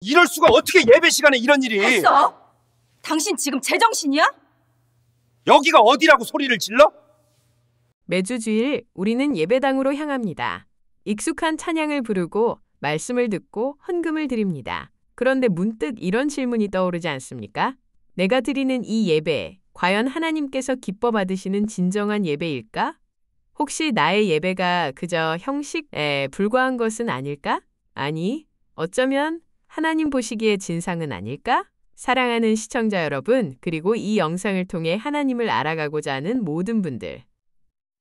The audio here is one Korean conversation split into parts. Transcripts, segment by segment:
이럴 수가 어떻게 예배 시간에 이런 일이. 됐어! 당신 지금 제정신이야? 여기가 어디라고 소리를 질러? 매주 주일 우리는 예배당으로 향합니다. 익숙한 찬양을 부르고 말씀을 듣고 헌금을 드립니다. 그런데 문득 이런 질문이 떠오르지 않습니까? 내가 드리는 이 예배, 과연 하나님께서 기뻐 받으시는 진정한 예배일까? 혹시 나의 예배가 그저 형식에 불과한 것은 아닐까? 아니, 어쩌면 하나님 보시기에 진상은 아닐까? 사랑하는 시청자 여러분, 그리고 이 영상을 통해 하나님을 알아가고자 하는 모든 분들,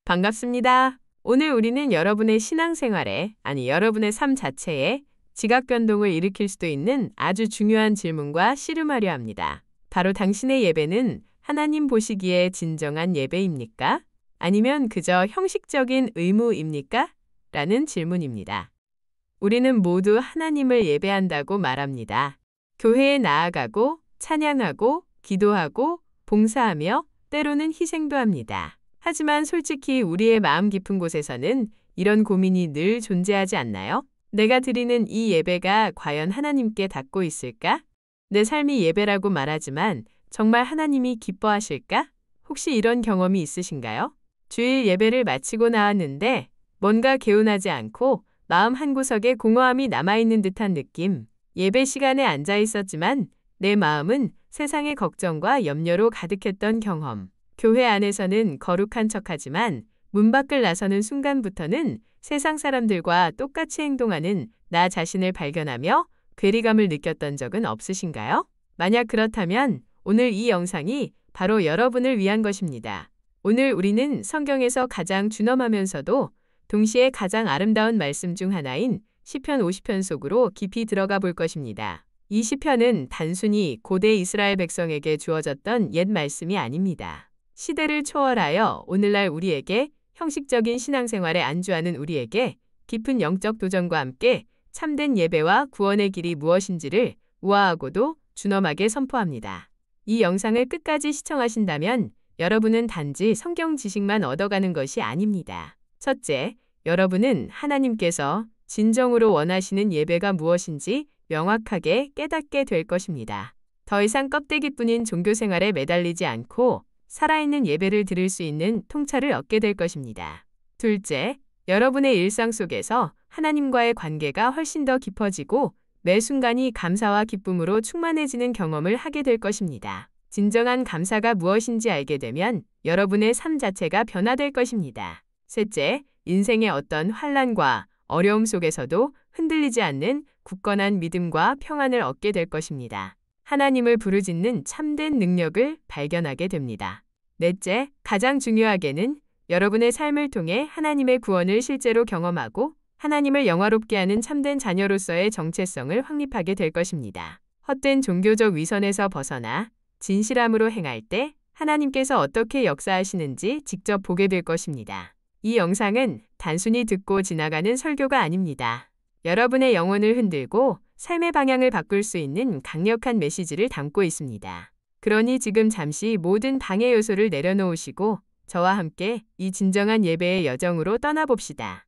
반갑습니다. 오늘 우리는 여러분의 신앙생활에, 여러분의 삶 자체에 지각 변동을 일으킬 수도 있는 아주 중요한 질문과 씨름하려 합니다. 바로 당신의 예배는 하나님 보시기에 진정한 예배입니까? 아니면 그저 형식적인 의무입니까? 라는 질문입니다. 우리는 모두 하나님을 예배한다고 말합니다. 교회에 나아가고 찬양하고 기도하고 봉사하며 때로는 희생도 합니다. 하지만 솔직히 우리의 마음 깊은 곳에서는 이런 고민이 늘 존재하지 않나요? 내가 드리는 이 예배가 과연 하나님께 닿고 있을까? 내 삶이 예배라고 말하지만 정말 하나님이 기뻐하실까? 혹시 이런 경험이 있으신가요? 주일 예배를 마치고 나왔는데 뭔가 개운하지 않고 마음 한구석에 공허함이 남아있는 듯한 느낌. 예배 시간에 앉아 있었지만 내 마음은 세상의 걱정과 염려로 가득했던 경험. 교회 안에서는 거룩한 척하지만 문 밖을 나서는 순간부터는 세상 사람들과 똑같이 행동하는 나 자신을 발견하며 괴리감을 느꼈던 적은 없으신가요? 만약 그렇다면 오늘 이 영상이 바로 여러분을 위한 것입니다. 오늘 우리는 성경에서 가장 준엄하면서도 동시에 가장 아름다운 말씀 중 하나인 시편 50편 속으로 깊이 들어가 볼 것입니다. 이 시편은 단순히 고대 이스라엘 백성에게 주어졌던 옛 말씀이 아닙니다. 시대를 초월하여 오늘날 우리에게 형식적인 신앙생활에 안주하는 우리에게 깊은 영적 도전과 함께 참된 예배와 구원의 길이 무엇인지를 우아하고도 준엄하게 선포합니다. 이 영상을 끝까지 시청하신다면 여러분은 단지 성경 지식만 얻어가는 것이 아닙니다. 첫째, 여러분은 하나님께서 진정으로 원하시는 예배가 무엇인지 명확하게 깨닫게 될 것입니다. 더 이상 껍데기뿐인 종교생활에 매달리지 않고 살아있는 예배를 드릴 수 있는 통찰을 얻게 될 것입니다. 둘째, 여러분의 일상 속에서 하나님과의 관계가 훨씬 더 깊어지고 매 순간이 감사와 기쁨으로 충만해지는 경험을 하게 될 것입니다. 진정한 감사가 무엇인지 알게 되면 여러분의 삶 자체가 변화될 것입니다. 셋째, 인생의 어떤 환난과 어려움 속에서도 흔들리지 않는 굳건한 믿음과 평안을 얻게 될 것입니다. 하나님을 부르짖는 참된 능력을 발견하게 됩니다. 넷째, 가장 중요하게는 여러분의 삶을 통해 하나님의 구원을 실제로 경험하고 하나님을 영화롭게 하는 참된 자녀로서의 정체성을 확립하게 될 것입니다. 헛된 종교적 위선에서 벗어나 진실함으로 행할 때 하나님께서 어떻게 역사하시는지 직접 보게 될 것입니다. 이 영상은 단순히 듣고 지나가는 설교가 아닙니다. 여러분의 영혼을 흔들고 삶의 방향을 바꿀 수 있는 강력한 메시지를 담고 있습니다. 그러니 지금 잠시 모든 방해 요소를 내려놓으시고 저와 함께 이 진정한 예배의 여정으로 떠나봅시다.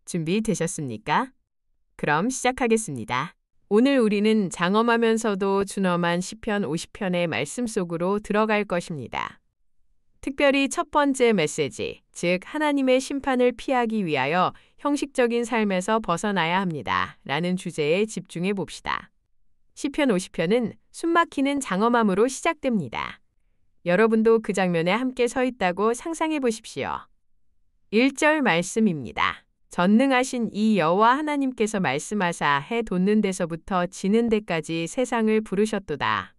준비되셨습니까? 그럼 시작하겠습니다. 오늘 우리는 장엄하면서도 준엄한 시편 50편의 말씀 속으로 들어갈 것입니다. 특별히 첫 번째 메시지, 즉 하나님의 심판을 피하기 위하여 형식적인 삶에서 벗어나야 합니다. 라는 주제에 집중해 봅시다. 시편 50편은 숨막히는 장엄함으로 시작됩니다. 여러분도 그 장면에 함께 서 있다고 상상해 보십시오. 1절 말씀입니다. 전능하신 이 여호와 하나님께서 말씀하사 해 돋는 데서부터 지는 데까지 세상을 부르셨도다.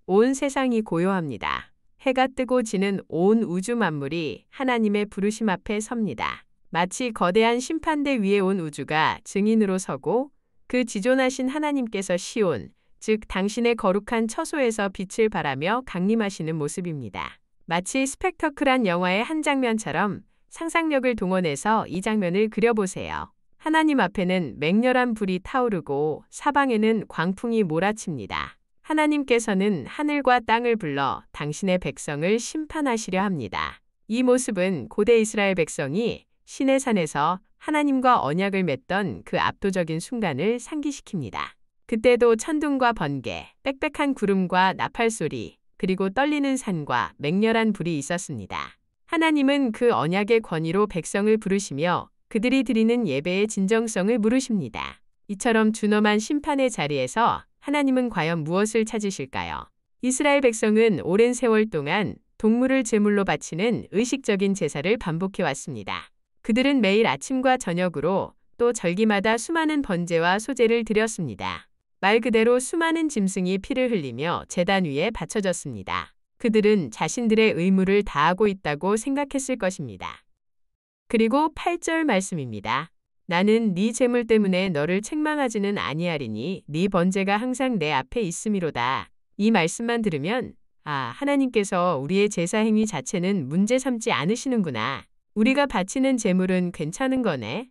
온 세상이 고요합니다. 해가 뜨고 지는 온 우주 만물이 하나님의 부르심 앞에 섭니다. 마치 거대한 심판대 위에 온 우주가 증인으로 서고 그 지존하신 하나님께서 시온, 즉 당신의 거룩한 처소에서 빛을 발하며 강림하시는 모습입니다. 마치 스펙터클한 영화의 한 장면처럼 상상력을 동원해서 이 장면을 그려보세요. 하나님 앞에는 맹렬한 불이 타오르고 사방에는 광풍이 몰아칩니다. 하나님께서는 하늘과 땅을 불러 당신의 백성을 심판하시려 합니다. 이 모습은 고대 이스라엘 백성이 시내산에서 하나님과 언약을 맺던 그 압도적인 순간을 상기시킵니다. 그때도 천둥과 번개, 빽빽한 구름과 나팔 소리, 그리고 떨리는 산과 맹렬한 불이 있었습니다. 하나님은 그 언약의 권위로 백성을 부르시며 그들이 드리는 예배의 진정성을 물으십니다. 이처럼 준엄한 심판의 자리에서 하나님은 과연 무엇을 찾으실까요? 이스라엘 백성은 오랜 세월 동안 동물을 제물로 바치는 의식적인 제사를 반복해 왔습니다. 그들은 매일 아침과 저녁으로 또 절기마다 수많은 번제와 소제를 드렸습니다. 말 그대로 수많은 짐승이 피를 흘리며 제단 위에 바쳐졌습니다. 그들은 자신들의 의무를 다하고 있다고 생각했을 것입니다. 그리고 8절 말씀입니다. 나는 네 재물 때문에 너를 책망하지는 아니하리니 네 번제가 항상 내 앞에 있음이로다. 이 말씀만 들으면 하나님께서 우리의 제사 행위 자체는 문제 삼지 않으시는구나. 우리가 바치는 재물은 괜찮은 거네.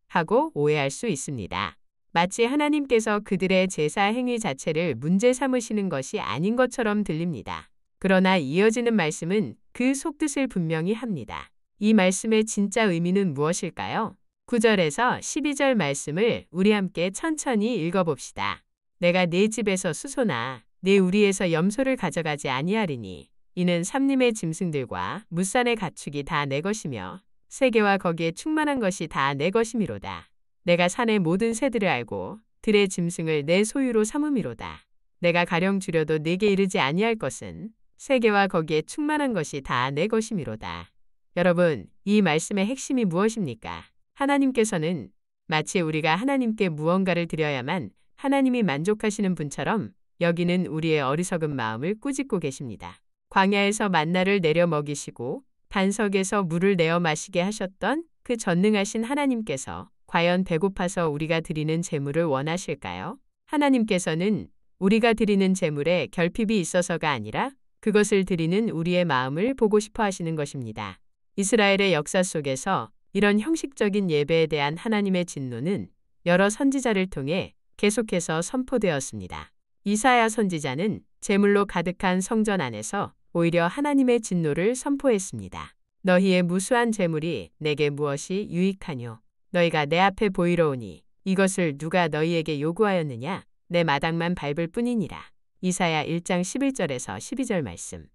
하고 오해할 수 있습니다. 마치 하나님께서 그들의 제사 행위 자체를 문제 삼으시는 것이 아닌 것처럼 들립니다. 그러나 이어지는 말씀은 그 속뜻을 분명히 합니다. 이 말씀의 진짜 의미는 무엇일까요? 9절에서 12절 말씀을 우리 함께 천천히 읽어봅시다. 내가 네 집에서 수소나 네 우리에서 염소를 가져가지 아니하리니 이는 삼림의 짐승들과 무산의 가축이 다 내 것이며 세계와 거기에 충만한 것이 다 내 것이미로다. 내가 산의 모든 새들을 알고 들의 짐승을 내 소유로 삼음이로다. 내가 가령 줄여도 내게 이르지 아니할 것은 세계와 거기에 충만한 것이 다 내 것이미로다. 여러분, 이 말씀의 핵심이 무엇입니까? 하나님께서는 마치 우리가 하나님께 무언가를 드려야만 하나님이 만족하시는 분처럼 여기는 우리의 어리석은 마음을 꾸짖고 계십니다. 광야에서 만나를 내려 먹이시고 반석에서 물을 내어 마시게 하셨던 그 전능하신 하나님께서 과연 배고파서 우리가 드리는 제물을 원하실까요? 하나님께서는 우리가 드리는 제물에 결핍이 있어서가 아니라 그것을 드리는 우리의 마음을 보고 싶어 하시는 것입니다. 이스라엘의 역사 속에서 이런 형식적인 예배에 대한 하나님의 진노는 여러 선지자를 통해 계속해서 선포되었습니다. 이사야 선지자는 제물로 가득한 성전 안에서 오히려 하나님의 진노를 선포했습니다. 너희의 무수한 제물이 내게 무엇이 유익하뇨? 너희가 내 앞에 보이러 오니 이것을 누가 너희에게 요구하였느냐? 내 마당만 밟을 뿐이니라. 이사야 1장 11절에서 12절 말씀.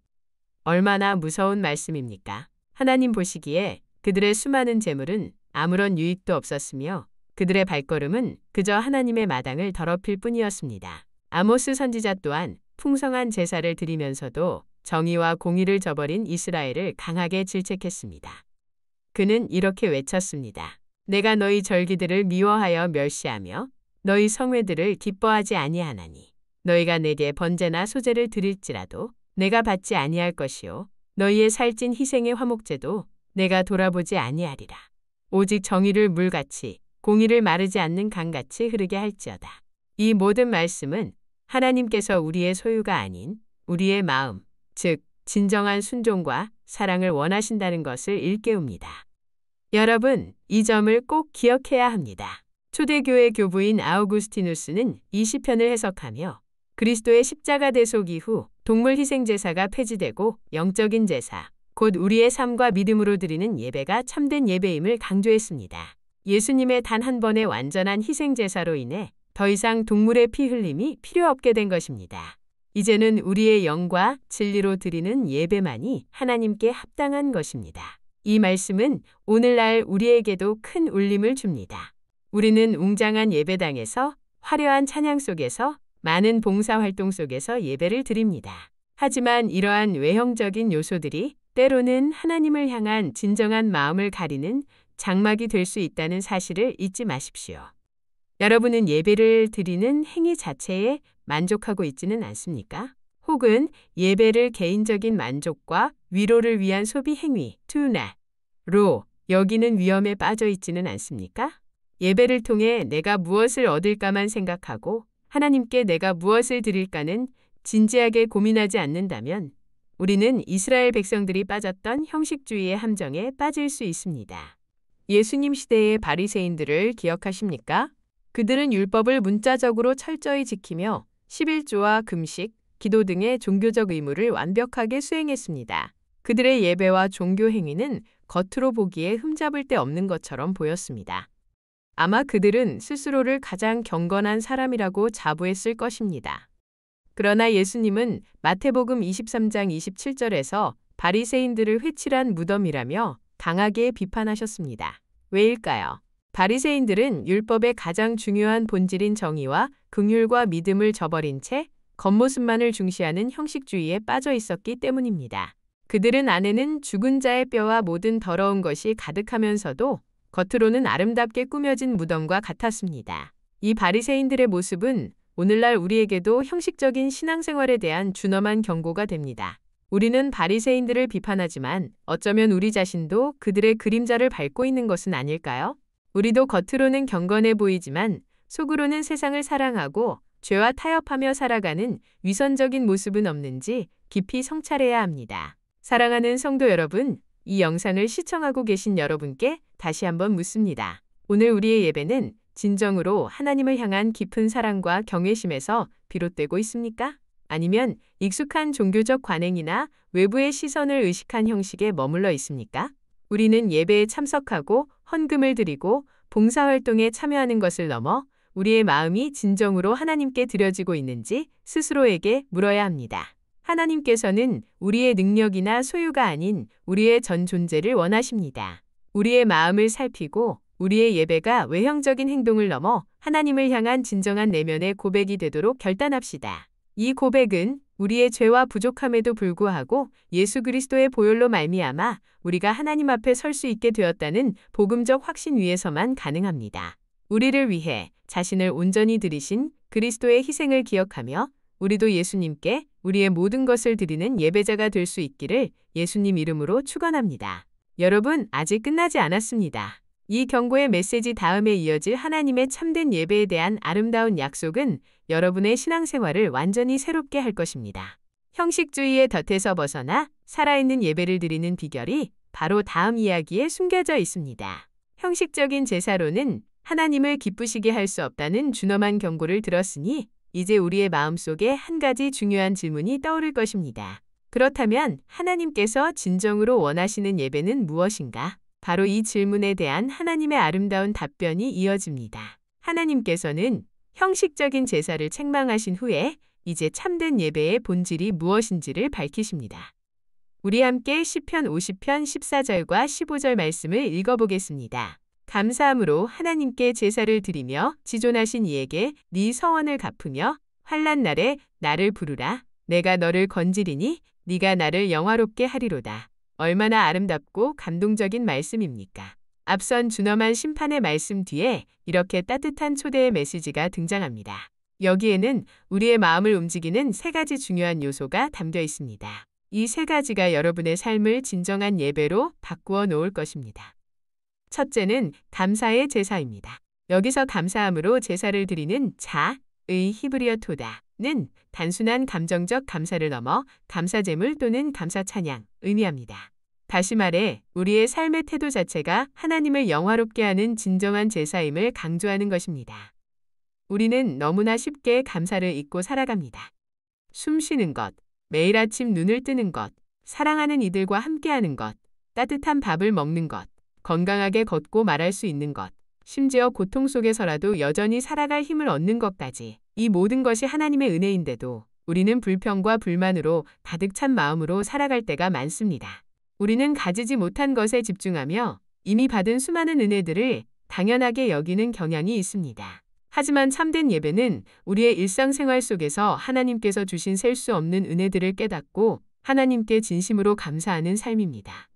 얼마나 무서운 말씀입니까? 하나님 보시기에 그들의 수많은 제물은 아무런 유익도 없었으며 그들의 발걸음은 그저 하나님의 마당을 더럽힐 뿐이었습니다. 아모스 선지자 또한 풍성한 제사를 드리면서도 정의와 공의를 저버린 이스라엘을 강하게 질책했습니다. 그는 이렇게 외쳤습니다. 내가 너희 절기들을 미워하여 멸시하며 너희 성회들을 기뻐하지 아니하나니 너희가 내게 번제나 소제를 드릴지라도 내가 받지 아니할 것이요 너희의 살찐 희생의 화목제도 내가 돌아보지 아니하리라. 오직 정의를 물같이 공의를 마르지 않는 강같이 흐르게 할지어다. 이 모든 말씀은 하나님께서 우리의 소유가 아닌 우리의 마음, 즉 진정한 순종과 사랑을 원하신다는 것을 일깨웁니다. 여러분, 이 점을 꼭 기억해야 합니다. 초대교회 교부인 아우구스티누스는 이 시편을 해석하며 그리스도의 십자가 대속 이후 동물 희생 제사가 폐지되고 영적인 제사, 곧 우리의 삶과 믿음으로 드리는 예배가 참된 예배임을 강조했습니다. 예수님의 단 한 번의 완전한 희생 제사로 인해 더 이상 동물의 피 흘림이 필요 없게 된 것입니다. 이제는 우리의 영과 진리로 드리는 예배만이 하나님께 합당한 것입니다. 이 말씀은 오늘날 우리에게도 큰 울림을 줍니다. 우리는 웅장한 예배당에서 화려한 찬양 속에서 많은 봉사활동 속에서 예배를 드립니다. 하지만 이러한 외형적인 요소들이 때로는 하나님을 향한 진정한 마음을 가리는 장막이 될 수 있다는 사실을 잊지 마십시오. 여러분은 예배를 드리는 행위 자체에 만족하고 있지는 않습니까? 혹은 예배를 개인적인 만족과 위로를 위한 소비 행위, 투나로 여기는 위험에 빠져 있지는 않습니까? 예배를 통해 내가 무엇을 얻을까만 생각하고 하나님께 내가 무엇을 드릴까는 진지하게 고민하지 않는다면 우리는 이스라엘 백성들이 빠졌던 형식주의의 함정에 빠질 수 있습니다. 예수님 시대의 바리새인들을 기억하십니까? 그들은 율법을 문자적으로 철저히 지키며 11조와 금식, 기도 등의 종교적 의무를 완벽하게 수행했습니다. 그들의 예배와 종교 행위는 겉으로 보기에 흠잡을 데 없는 것처럼 보였습니다. 아마 그들은 스스로를 가장 경건한 사람이라고 자부했을 것입니다. 그러나 예수님은 마태복음 23장 27절에서 바리새인들을 회칠한 무덤이라며 강하게 비판하셨습니다. 왜일까요? 바리새인들은 율법의 가장 중요한 본질인 정의와 긍휼과 믿음을 저버린 채 겉모습만을 중시하는 형식주의에 빠져 있었기 때문입니다. 그들은 안에는 죽은 자의 뼈와 모든 더러운 것이 가득하면서도 겉으로는 아름답게 꾸며진 무덤과 같았습니다. 이 바리새인들의 모습은 오늘날 우리에게도 형식적인 신앙생활에 대한 준엄한 경고가 됩니다. 우리는 바리새인들을 비판하지만 어쩌면 우리 자신도 그들의 그림자를 밟고 있는 것은 아닐까요? 우리도 겉으로는 경건해 보이지만 속으로는 세상을 사랑하고 죄와 타협하며 살아가는 위선적인 모습은 없는지 깊이 성찰해야 합니다. 사랑하는 성도 여러분, 이 영상을 시청하고 계신 여러분께 다시 한번 묻습니다. 오늘 우리의 예배는 진정으로 하나님을 향한 깊은 사랑과 경외심에서 비롯되고 있습니까? 아니면 익숙한 종교적 관행이나 외부의 시선을 의식한 형식에 머물러 있습니까? 우리는 예배에 참석하고 헌금을 드리고 봉사활동에 참여하는 것을 넘어 우리의 마음이 진정으로 하나님께 드려지고 있는지 스스로에게 물어야 합니다. 하나님께서는 우리의 능력이나 소유가 아닌 우리의 전 존재를 원하십니다. 우리의 마음을 살피고 우리의 예배가 외형적인 행동을 넘어 하나님을 향한 진정한 내면의 고백이 되도록 결단합시다. 이 고백은 우리의 죄와 부족함에도 불구하고 예수 그리스도의 보혈로 말미암아 우리가 하나님 앞에 설 수 있게 되었다는 복음적 확신 위에서만 가능합니다. 우리를 위해 자신을 온전히 드리신 그리스도의 희생을 기억하며 우리도 예수님께 우리의 모든 것을 드리는 예배자가 될 수 있기를 예수님 이름으로 축원합니다. 여러분, 아직 끝나지 않았습니다. 이 경고의 메시지 다음에 이어질 하나님의 참된 예배에 대한 아름다운 약속은 여러분의 신앙생활을 완전히 새롭게 할 것입니다. 형식주의의 덫에서 벗어나 살아있는 예배를 드리는 비결이 바로 다음 이야기에 숨겨져 있습니다. 형식적인 제사로는 하나님을 기쁘시게 할 수 없다는 준엄한 경고를 들었으니 이제 우리의 마음속에 한 가지 중요한 질문이 떠오를 것입니다. 그렇다면 하나님께서 진정으로 원하시는 예배는 무엇인가? 바로 이 질문에 대한 하나님의 아름다운 답변이 이어집니다. 하나님께서는 형식적인 제사를 책망하신 후에 이제 참된 예배의 본질이 무엇인지를 밝히십니다. 우리 함께 시편 50편 14절과 15절 말씀을 읽어보겠습니다. 감사함으로 하나님께 제사를 드리며 지존하신 이에게 네 서원을 갚으며 환난 날에 나를 부르라. 내가 너를 건지리니 네가 나를 영화롭게 하리로다. 얼마나 아름답고 감동적인 말씀입니까? 앞선 준엄한 심판의 말씀 뒤에 이렇게 따뜻한 초대의 메시지가 등장합니다. 여기에는 우리의 마음을 움직이는 세 가지 중요한 요소가 담겨 있습니다. 이 세 가지가 여러분의 삶을 진정한 예배로 바꾸어 놓을 것입니다. 첫째는 감사의 제사입니다. 여기서 감사함으로 제사를 드리는 자의 히브리어 토다는 단순한 감정적 감사를 넘어 감사제물 또는 감사찬양 의미합니다. 다시 말해 우리의 삶의 태도 자체가 하나님을 영화롭게 하는 진정한 제사임을 강조하는 것입니다. 우리는 너무나 쉽게 감사를 잊고 살아갑니다. 숨 쉬는 것, 매일 아침 눈을 뜨는 것, 사랑하는 이들과 함께하는 것, 따뜻한 밥을 먹는 것, 건강하게 걷고 말할 수 있는 것, 심지어 고통 속에서라도 여전히 살아갈 힘을 얻는 것까지 이 모든 것이 하나님의 은혜인데도 우리는 불평과 불만으로 가득 찬 마음으로 살아갈 때가 많습니다. 우리는 가지지 못한 것에 집중하며 이미 받은 수많은 은혜들을 당연하게 여기는 경향이 있습니다. 하지만 참된 예배는 우리의 일상생활 속에서 하나님께서 주신 셀 수 없는 은혜들을 깨닫고 하나님께 진심으로 감사하는 삶입니다.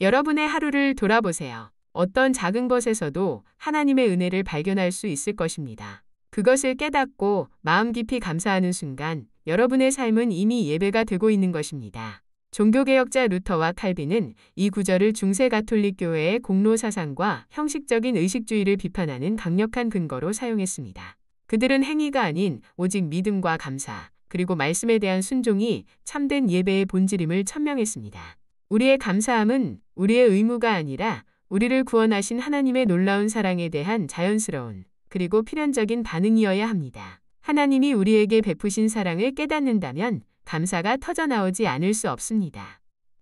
여러분의 하루를 돌아보세요. 어떤 작은 것에서도 하나님의 은혜를 발견할 수 있을 것입니다. 그것을 깨닫고 마음 깊이 감사하는 순간 여러분의 삶은 이미 예배가 되고 있는 것입니다. 종교개혁자 루터와 칼빈은 이 구절을 중세 가톨릭 교회의 공로 사상과 형식적인 의식주의를 비판하는 강력한 근거로 사용했습니다. 그들은 행위가 아닌 오직 믿음과 감사, 그리고 말씀에 대한 순종이 참된 예배의 본질임을 천명했습니다. 우리의 감사함은 우리의 의무가 아니라 우리를 구원하신 하나님의 놀라운 사랑에 대한 자연스러운 그리고 필연적인 반응이어야 합니다. 하나님이 우리에게 베푸신 사랑을 깨닫는다면 감사가 터져나오지 않을 수 없습니다.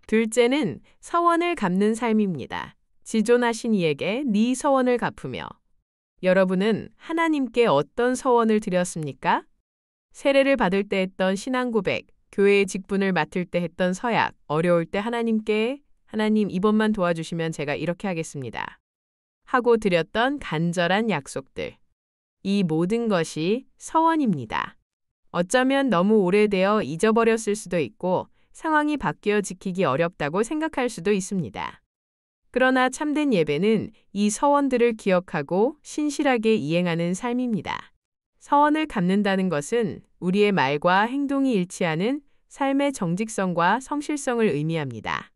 둘째는 서원을 갚는 삶입니다. 지존하신 이에게 네 서원을 갚으며 여러분은 하나님께 어떤 서원을 드렸습니까? 세례를 받을 때 했던 신앙 고백, 교회의 직분을 맡을 때 했던 서약, 어려울 때 하나님께 하나님 이번만 도와주시면 제가 이렇게 하겠습니다. 하고 드렸던 간절한 약속들. 이 모든 것이 서원입니다. 어쩌면 너무 오래되어 잊어버렸을 수도 있고 상황이 바뀌어 지키기 어렵다고 생각할 수도 있습니다. 그러나 참된 예배는 이 서원들을 기억하고 신실하게 이행하는 삶입니다. 서원을 갚는다는 것은 우리의 말과 행동이 일치하는 삶의 정직성과 성실성을 의미합니다.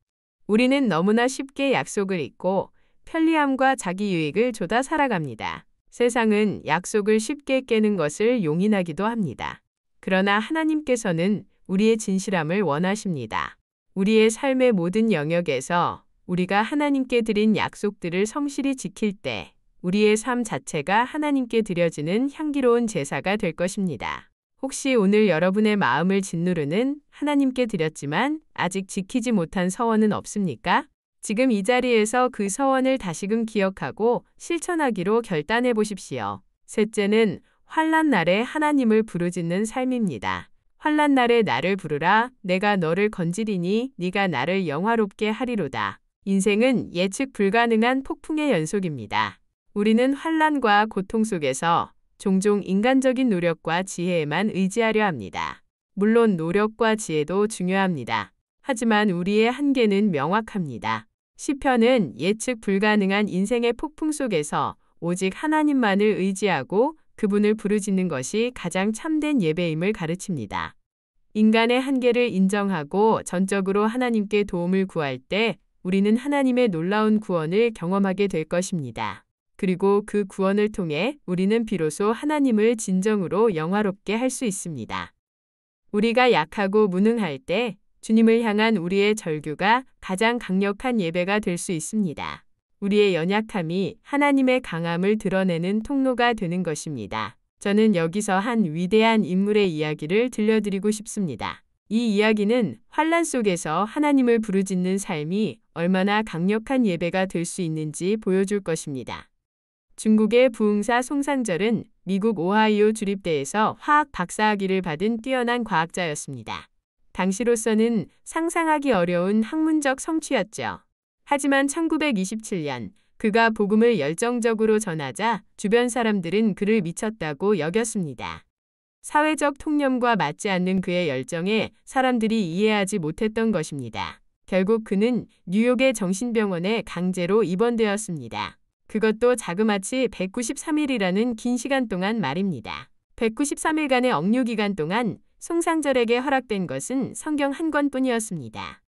우리는 너무나 쉽게 약속을 잊고 편리함과 자기 유익을 좇아 살아갑니다. 세상은 약속을 쉽게 깨는 것을 용인하기도 합니다. 그러나 하나님께서는 우리의 진실함을 원하십니다. 우리의 삶의 모든 영역에서 우리가 하나님께 드린 약속들을 성실히 지킬 때 우리의 삶 자체가 하나님께 드려지는 향기로운 제사가 될 것입니다. 혹시 오늘 여러분의 마음을 짓누르는 하나님께 드렸지만 아직 지키지 못한 서원은 없습니까? 지금 이 자리에서 그 서원을 다시금 기억하고 실천하기로 결단해 보십시오. 셋째는 환난 날에 하나님을 부르짖는 삶입니다. 환난 날에 나를 부르라. 내가 너를 건지리니 네가 나를 영화롭게 하리로다. 인생은 예측 불가능한 폭풍의 연속입니다. 우리는 환난과 고통 속에서 종종 인간적인 노력과 지혜에만 의지하려 합니다. 물론 노력과 지혜도 중요합니다. 하지만 우리의 한계는 명확합니다. 시편은 예측 불가능한 인생의 폭풍 속에서 오직 하나님만을 의지하고 그분을 부르짖는 것이 가장 참된 예배임을 가르칩니다. 인간의 한계를 인정하고 전적으로 하나님께 도움을 구할 때 우리는 하나님의 놀라운 구원을 경험하게 될 것입니다. 그리고 그 구원을 통해 우리는 비로소 하나님을 진정으로 영화롭게 할 수 있습니다. 우리가 약하고 무능할 때 주님을 향한 우리의 절규가 가장 강력한 예배가 될 수 있습니다. 우리의 연약함이 하나님의 강함을 드러내는 통로가 되는 것입니다. 저는 여기서 한 위대한 인물의 이야기를 들려드리고 싶습니다. 이 이야기는 환난 속에서 하나님을 부르짖는 삶이 얼마나 강력한 예배가 될 수 있는지 보여줄 것입니다. 중국의 부흥사 송상절은 미국 오하이오 주립대에서 화학 박사학위를 받은 뛰어난 과학자였습니다. 당시로서는 상상하기 어려운 학문적 성취였죠. 하지만 1927년 그가 복음을 열정적으로 전하자 주변 사람들은 그를 미쳤다고 여겼습니다. 사회적 통념과 맞지 않는 그의 열정에 사람들이 이해하지 못했던 것입니다. 결국 그는 뉴욕의 정신병원에 강제로 입원되었습니다. 그것도 자그마치 193일이라는 긴 시간 동안 말입니다. 193일간의 억류 기간 동안 송상절에게 허락된 것은 성경 한 권뿐이었습니다.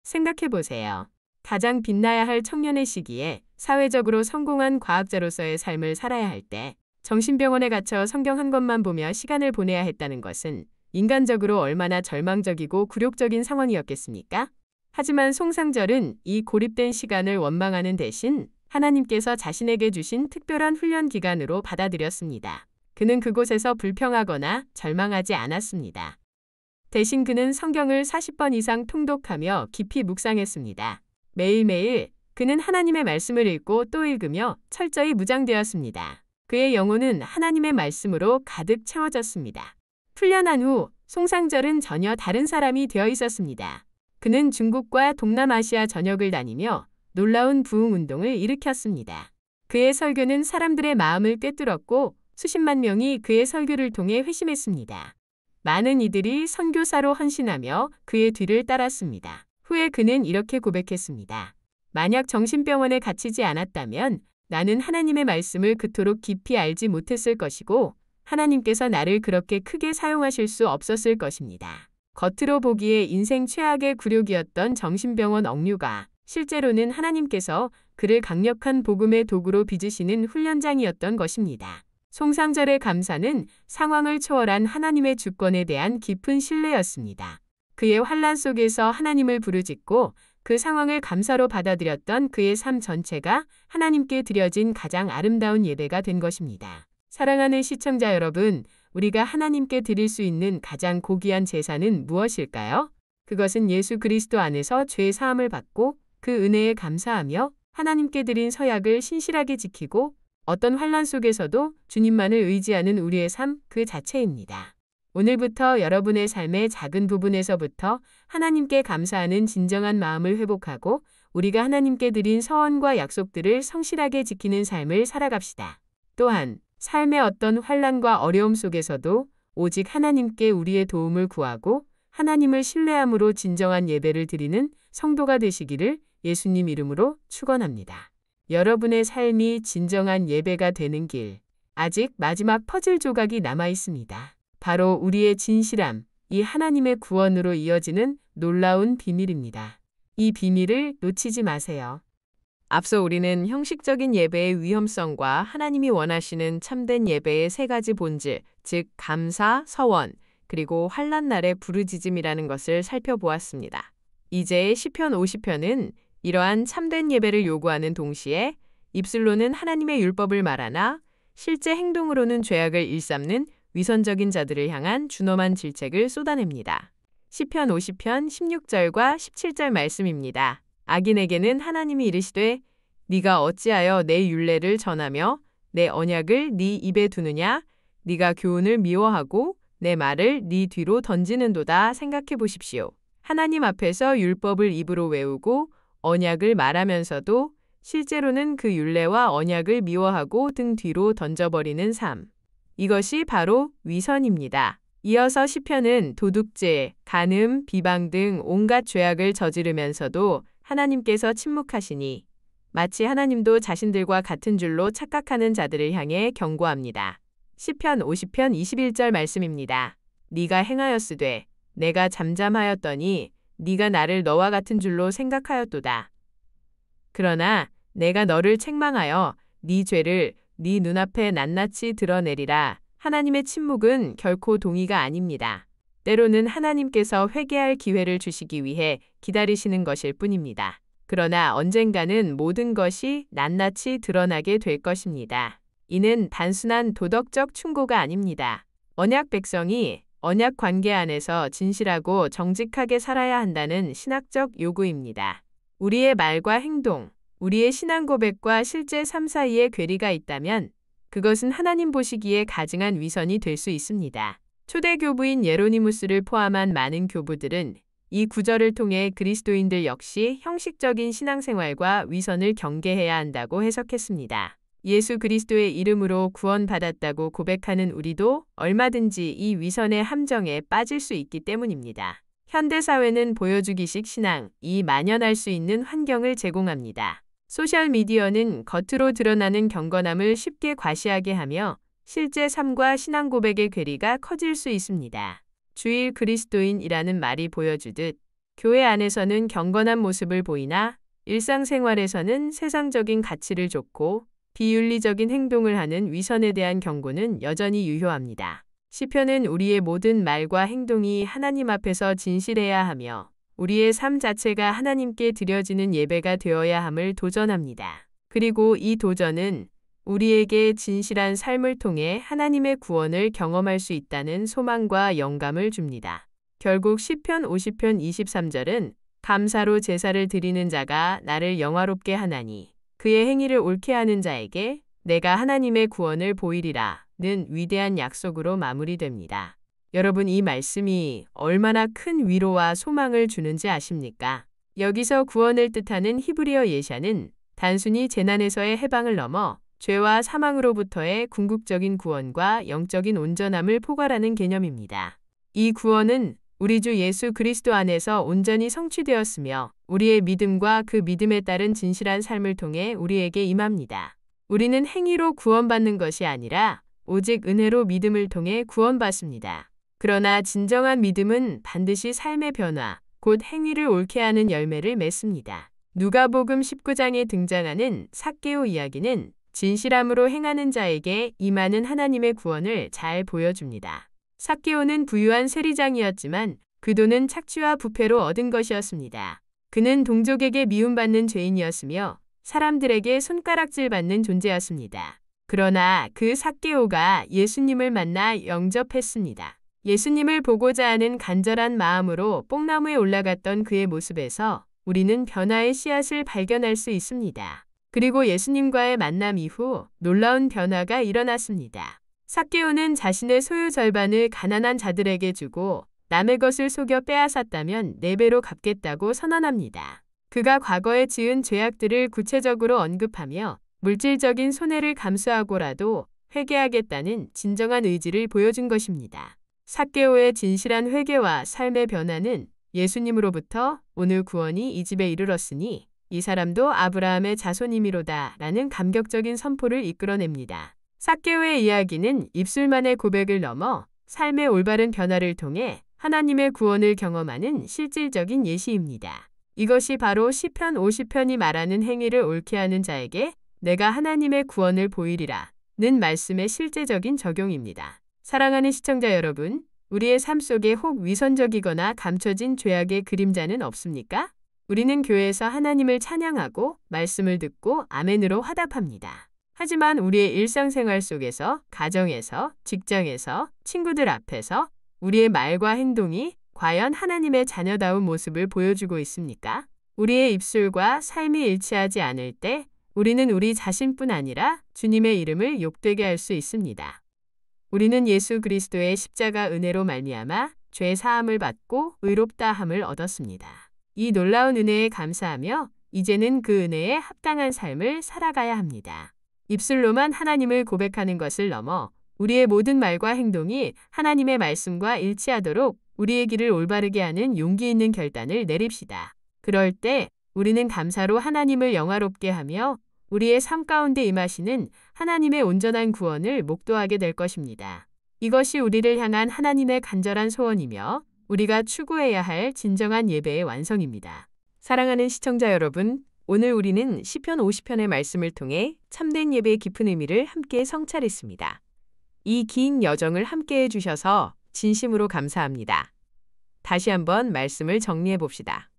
생각해 보세요. 가장 빛나야 할 청년의 시기에 사회적으로 성공한 과학자로서의 삶을 살아야 할 때 정신병원에 갇혀 성경 한 권만 보며 시간을 보내야 했다는 것은 인간적으로 얼마나 절망적이고 굴욕적인 상황이었겠습니까? 하지만 송상절은 이 고립된 시간을 원망하는 대신 하나님께서 자신에게 주신 특별한 훈련 기간으로 받아들였습니다. 그는 그곳에서 불평하거나 절망하지 않았습니다. 대신 그는 성경을 40번 이상 통독하며 깊이 묵상했습니다. 매일매일 그는 하나님의 말씀을 읽고 또 읽으며 철저히 무장되었습니다. 그의 영혼은 하나님의 말씀으로 가득 채워졌습니다. 훈련한 후 송상절은 전혀 다른 사람이 되어 있었습니다. 그는 중국과 동남아시아 전역을 다니며 놀라운 부흥운동을 일으켰습니다. 그의 설교는 사람들의 마음을 꿰뚫었고 수십만 명이 그의 설교를 통해 회심했습니다. 많은 이들이 선교사로 헌신하며 그의 뒤를 따랐습니다. 후에 그는 이렇게 고백했습니다. 만약 정신병원에 갇히지 않았다면 나는 하나님의 말씀을 그토록 깊이 알지 못했을 것이고 하나님께서 나를 그렇게 크게 사용하실 수 없었을 것입니다. 겉으로 보기에 인생 최악의 굴욕이었던 정신병원 억류가 실제로는 하나님께서 그를 강력한 복음의 도구로 빚으시는 훈련장이었던 것입니다. 송상절의 감사는 상황을 초월한 하나님의 주권에 대한 깊은 신뢰였습니다. 그의 환난 속에서 하나님을 부르짖고 그 상황을 감사로 받아들였던 그의 삶 전체가 하나님께 드려진 가장 아름다운 예배가 된 것입니다. 사랑하는 시청자 여러분, 우리가 하나님께 드릴 수 있는 가장 고귀한 제사는 무엇일까요? 그것은 예수 그리스도 안에서 죄 사함을 받고 그 은혜에 감사하며 하나님께 드린 서약을 신실하게 지키고 어떤 환난 속에서도 주님만을 의지하는 우리의 삶 그 자체입니다. 오늘부터 여러분의 삶의 작은 부분에서부터 하나님께 감사하는 진정한 마음을 회복하고 우리가 하나님께 드린 서원과 약속들을 성실하게 지키는 삶을 살아갑시다. 또한 삶의 어떤 환난과 어려움 속에서도 오직 하나님께 우리의 도움을 구하고 하나님을 신뢰함으로 진정한 예배를 드리는 성도가 되시기를 예수님 이름으로 축원합니다. 여러분의 삶이 진정한 예배가 되는 길, 아직 마지막 퍼즐 조각이 남아 있습니다. 바로 우리의 진실함, 이 하나님의 구원으로 이어지는 놀라운 비밀입니다. 이 비밀을 놓치지 마세요. 앞서 우리는 형식적인 예배의 위험성과 하나님이 원하시는 참된 예배의 세 가지 본질, 즉 감사, 서원, 그리고 환난 날의 부르짖음이라는 것을 살펴보았습니다. 이제 시편 50편은 이러한 참된 예배를 요구하는 동시에 입술로는 하나님의 율법을 말하나 실제 행동으로는 죄악을 일삼는 위선적인 자들을 향한 준엄한 질책을 쏟아냅니다. 시편 50편 16절과 17절 말씀입니다. 악인에게는 하나님이 이르시되 네가 어찌하여 내 율례를 전하며 내 언약을 네 입에 두느냐 네가 교훈을 미워하고 내 말을 네 뒤로 던지는도다. 생각해 보십시오. 하나님 앞에서 율법을 입으로 외우고 언약을 말하면서도 실제로는 그 율례와 언약을 미워하고 등 뒤로 던져버리는 삶. 이것이 바로 위선입니다. 이어서 시편은 도둑질, 간음, 비방 등 온갖 죄악을 저지르면서도 하나님께서 침묵하시니 마치 하나님도 자신들과 같은 줄로 착각하는 자들을 향해 경고합니다. 시편 50편 21절 말씀입니다. 네가 행하였으되 내가 잠잠하였더니 네가 나를 너와 같은 줄로 생각하였도다. 그러나 내가 너를 책망하여 네 죄를 네 눈앞에 낱낱이 드러내리라. 하나님의 침묵은 결코 동의가 아닙니다. 때로는 하나님께서 회개할 기회를 주시기 위해 기다리시는 것일 뿐입니다. 그러나 언젠가는 모든 것이 낱낱이 드러나게 될 것입니다. 이는 단순한 도덕적 충고가 아닙니다. 언약 백성이 언약 관계 안에서 진실하고 정직하게 살아야 한다는 신학적 요구입니다. 우리의 말과 행동, 우리의 신앙 고백과 실제 삶 사이에 괴리가 있다면 그것은 하나님 보시기에 가증한 위선이 될 수 있습니다. 초대 교부인 예로니무스를 포함한 많은 교부들은 이 구절을 통해 그리스도인들 역시 형식적인 신앙생활과 위선을 경계해야 한다고 해석했습니다. 예수 그리스도의 이름으로 구원받았다고 고백하는 우리도 얼마든지 이 위선의 함정에 빠질 수 있기 때문입니다. 현대사회는 보여주기식 신앙이 만연할 수 있는 환경을 제공합니다. 소셜미디어는 겉으로 드러나는 경건함을 쉽게 과시하게 하며 실제 삶과 신앙 고백의 괴리가 커질 수 있습니다. 주일 그리스도인이라는 말이 보여주듯 교회 안에서는 경건한 모습을 보이나 일상생활에서는 세상적인 가치를 좇고 비윤리적인 행동을 하는 위선에 대한 경고는 여전히 유효합니다. 시편은 우리의 모든 말과 행동이 하나님 앞에서 진실해야 하며 우리의 삶 자체가 하나님께 드려지는 예배가 되어야 함을 도전합니다. 그리고 이 도전은 우리에게 진실한 삶을 통해 하나님의 구원을 경험할 수 있다는 소망과 영감을 줍니다. 결국 시편 50편 23절은 감사로 제사를 드리는 자가 나를 영화롭게 하나니 그의 행위를 옳게 하는 자에게 내가 하나님의 구원을 보이리라는 위대한 약속으로 마무리됩니다. 여러분, 이 말씀이 얼마나 큰 위로와 소망을 주는지 아십니까? 여기서 구원을 뜻하는 히브리어 예샤는 단순히 재난에서의 해방을 넘어 죄와 사망으로부터의 궁극적인 구원과 영적인 온전함을 포괄하는 개념입니다. 이 구원은 우리 주 예수 그리스도 안에서 온전히 성취되었으며 우리의 믿음과 그 믿음에 따른 진실한 삶을 통해 우리에게 임합니다. 우리는 행위로 구원받는 것이 아니라 오직 은혜로 믿음을 통해 구원받습니다. 그러나 진정한 믿음은 반드시 삶의 변화, 곧 행위를 옳게 하는 열매를 맺습니다. 누가복음 19장에 등장하는 삭개오 이야기는 진실함으로 행하는 자에게 임하는 하나님의 구원을 잘 보여줍니다. 삭개오는 부유한 세리장이었지만 그 돈은 착취와 부패로 얻은 것이었습니다. 그는 동족에게 미움받는 죄인이었으며 사람들에게 손가락질받는 존재였습니다. 그러나 그 삭개오가 예수님을 만나 영접했습니다. 예수님을 보고자 하는 간절한 마음으로 뽕나무에 올라갔던 그의 모습에서 우리는 변화의 씨앗을 발견할 수 있습니다. 그리고 예수님과의 만남 이후 놀라운 변화가 일어났습니다. 삭개오는 자신의 소유 절반을 가난한 자들에게 주고 남의 것을 속여 빼앗았다면 4배로 갚겠다고 선언합니다. 그가 과거에 지은 죄악들을 구체적으로 언급하며 물질적인 손해를 감수하고라도 회개하겠다는 진정한 의지를 보여준 것입니다. 삭개오의 진실한 회개와 삶의 변화는 예수님으로부터 오늘 구원이 이 집에 이르렀으니 이 사람도 아브라함의 자손이미로다 라는 감격적인 선포를 이끌어냅니다. 삭개오의 이야기는 입술만의 고백을 넘어 삶의 올바른 변화를 통해 하나님의 구원을 경험하는 실질적인 예시입니다. 이것이 바로 시편 50편이 말하는 행위를 옳게 하는 자에게 내가 하나님의 구원을 보이리라 는 말씀의 실제적인 적용입니다. 사랑하는 시청자 여러분, 우리의 삶 속에 혹 위선적이거나 감춰진 죄악의 그림자는 없습니까? 우리는 교회에서 하나님을 찬양하고 말씀을 듣고 아멘으로 화답합니다. 하지만 우리의 일상생활 속에서, 가정에서, 직장에서, 친구들 앞에서 우리의 말과 행동이 과연 하나님의 자녀다운 모습을 보여주고 있습니까? 우리의 입술과 삶이 일치하지 않을 때 우리는 우리 자신뿐 아니라 주님의 이름을 욕되게 할 수 있습니다. 우리는 예수 그리스도의 십자가 은혜로 말미암아 죄 사함을 받고 의롭다함을 얻었습니다. 이 놀라운 은혜에 감사하며 이제는 그 은혜에 합당한 삶을 살아가야 합니다. 입술로만 하나님을 고백하는 것을 넘어 우리의 모든 말과 행동이 하나님의 말씀과 일치하도록 우리의 길을 올바르게 하는 용기 있는 결단을 내립시다. 그럴 때 우리는 감사로 하나님을 영화롭게 하며 우리의 삶 가운데 임하시는 하나님의 온전한 구원을 목도하게 될 것입니다. 이것이 우리를 향한 하나님의 간절한 소원이며 우리가 추구해야 할 진정한 예배의 완성입니다. 사랑하는 시청자 여러분, 오늘 우리는 시편 50편의 말씀을 통해 참된 예배의 깊은 의미를 함께 성찰했습니다. 이 긴 여정을 함께 해주셔서 진심으로 감사합니다. 다시 한번 말씀을 정리해 봅시다.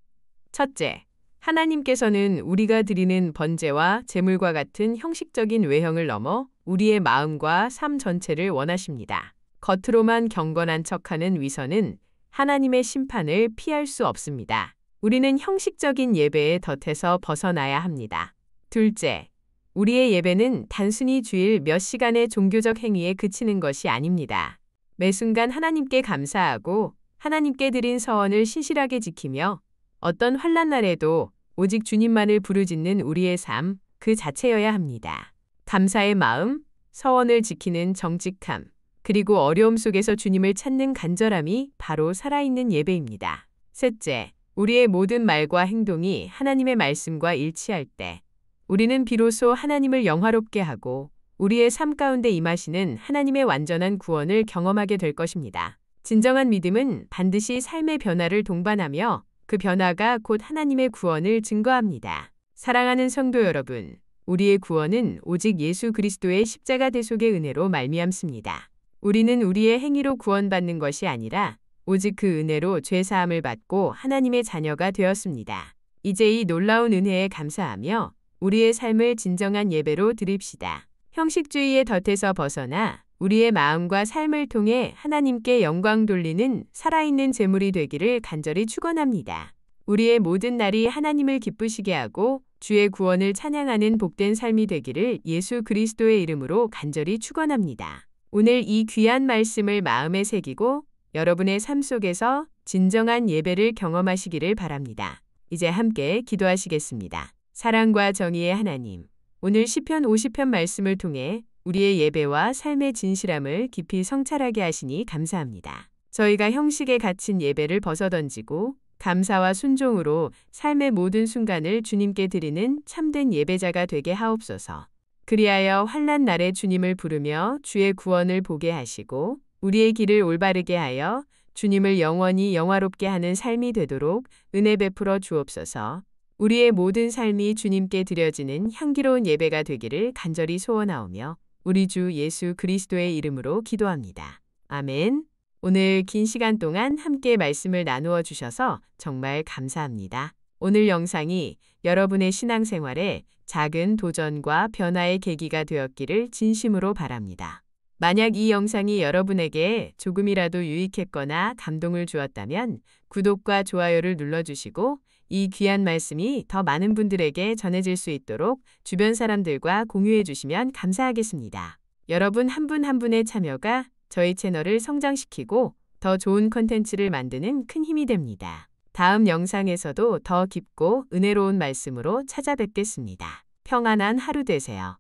첫째, 하나님께서는 우리가 드리는 번제와 제물과 같은 형식적인 외형을 넘어 우리의 마음과 삶 전체를 원하십니다. 겉으로만 경건한 척하는 위선은 하나님의 심판을 피할 수 없습니다. 우리는 형식적인 예배의 덫에서 벗어나야 합니다. 둘째, 우리의 예배는 단순히 주일 몇 시간의 종교적 행위에 그치는 것이 아닙니다. 매 순간 하나님께 감사하고 하나님께 드린 서원을 신실하게 지키며 어떤 환난 날에도 오직 주님만을 부르짖는 우리의 삶 그 자체여야 합니다. 감사의 마음, 서원을 지키는 정직함, 그리고 어려움 속에서 주님을 찾는 간절함이 바로 살아있는 예배입니다. 셋째, 우리의 모든 말과 행동이 하나님의 말씀과 일치할 때 우리는 비로소 하나님을 영화롭게 하고 우리의 삶 가운데 임하시는 하나님의 완전한 구원을 경험하게 될 것입니다. 진정한 믿음은 반드시 삶의 변화를 동반하며 그 변화가 곧 하나님의 구원을 증거합니다. 사랑하는 성도 여러분, 우리의 구원은 오직 예수 그리스도의 십자가 대속의 은혜로 말미암습니다. 우리는 우리의 행위로 구원받는 것이 아니라 오직 그 은혜로 죄 사함을 받고 하나님의 자녀가 되었습니다. 이제 이 놀라운 은혜에 감사하며 우리의 삶을 진정한 예배로 드립시다. 형식주의의 덫에서 벗어나 우리의 마음과 삶을 통해 하나님께 영광 돌리는 살아있는 제물이 되기를 간절히 축원합니다. 우리의 모든 날이 하나님을 기쁘시게 하고 주의 구원을 찬양하는 복된 삶이 되기를 예수 그리스도의 이름으로 간절히 축원합니다. 오늘 이 귀한 말씀을 마음에 새기고 여러분의 삶 속에서 진정한 예배를 경험하시기를 바랍니다. 이제 함께 기도하시겠습니다. 사랑과 정의의 하나님, 오늘 시편 50편 말씀을 통해 우리의 예배와 삶의 진실함을 깊이 성찰하게 하시니 감사합니다. 저희가 형식에 갇힌 예배를 벗어던지고 감사와 순종으로 삶의 모든 순간을 주님께 드리는 참된 예배자가 되게 하옵소서. 그리하여 환난 날에 주님을 부르며 주의 구원을 보게 하시고 우리의 길을 올바르게 하여 주님을 영원히 영화롭게 하는 삶이 되도록 은혜 베풀어 주옵소서. 우리의 모든 삶이 주님께 드려지는 향기로운 예배가 되기를 간절히 소원하오며 우리 주 예수 그리스도의 이름으로 기도합니다. 아멘. 오늘 긴 시간 동안 함께 말씀을 나누어 주셔서 정말 감사합니다. 오늘 영상이 여러분의 신앙생활에 작은 도전과 변화의 계기가 되었기를 진심으로 바랍니다. 만약 이 영상이 여러분에게 조금이라도 유익했거나 감동을 주었다면 구독과 좋아요를 눌러주시고 이 귀한 말씀이 더 많은 분들에게 전해질 수 있도록 주변 사람들과 공유해 주시면 감사하겠습니다. 여러분 한 분 한 분의 참여가 저희 채널을 성장시키고 더 좋은 컨텐츠를 만드는 큰 힘이 됩니다. 다음 영상에서도 더 깊고 은혜로운 말씀으로 찾아뵙겠습니다. 평안한 하루 되세요.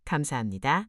감사합니다.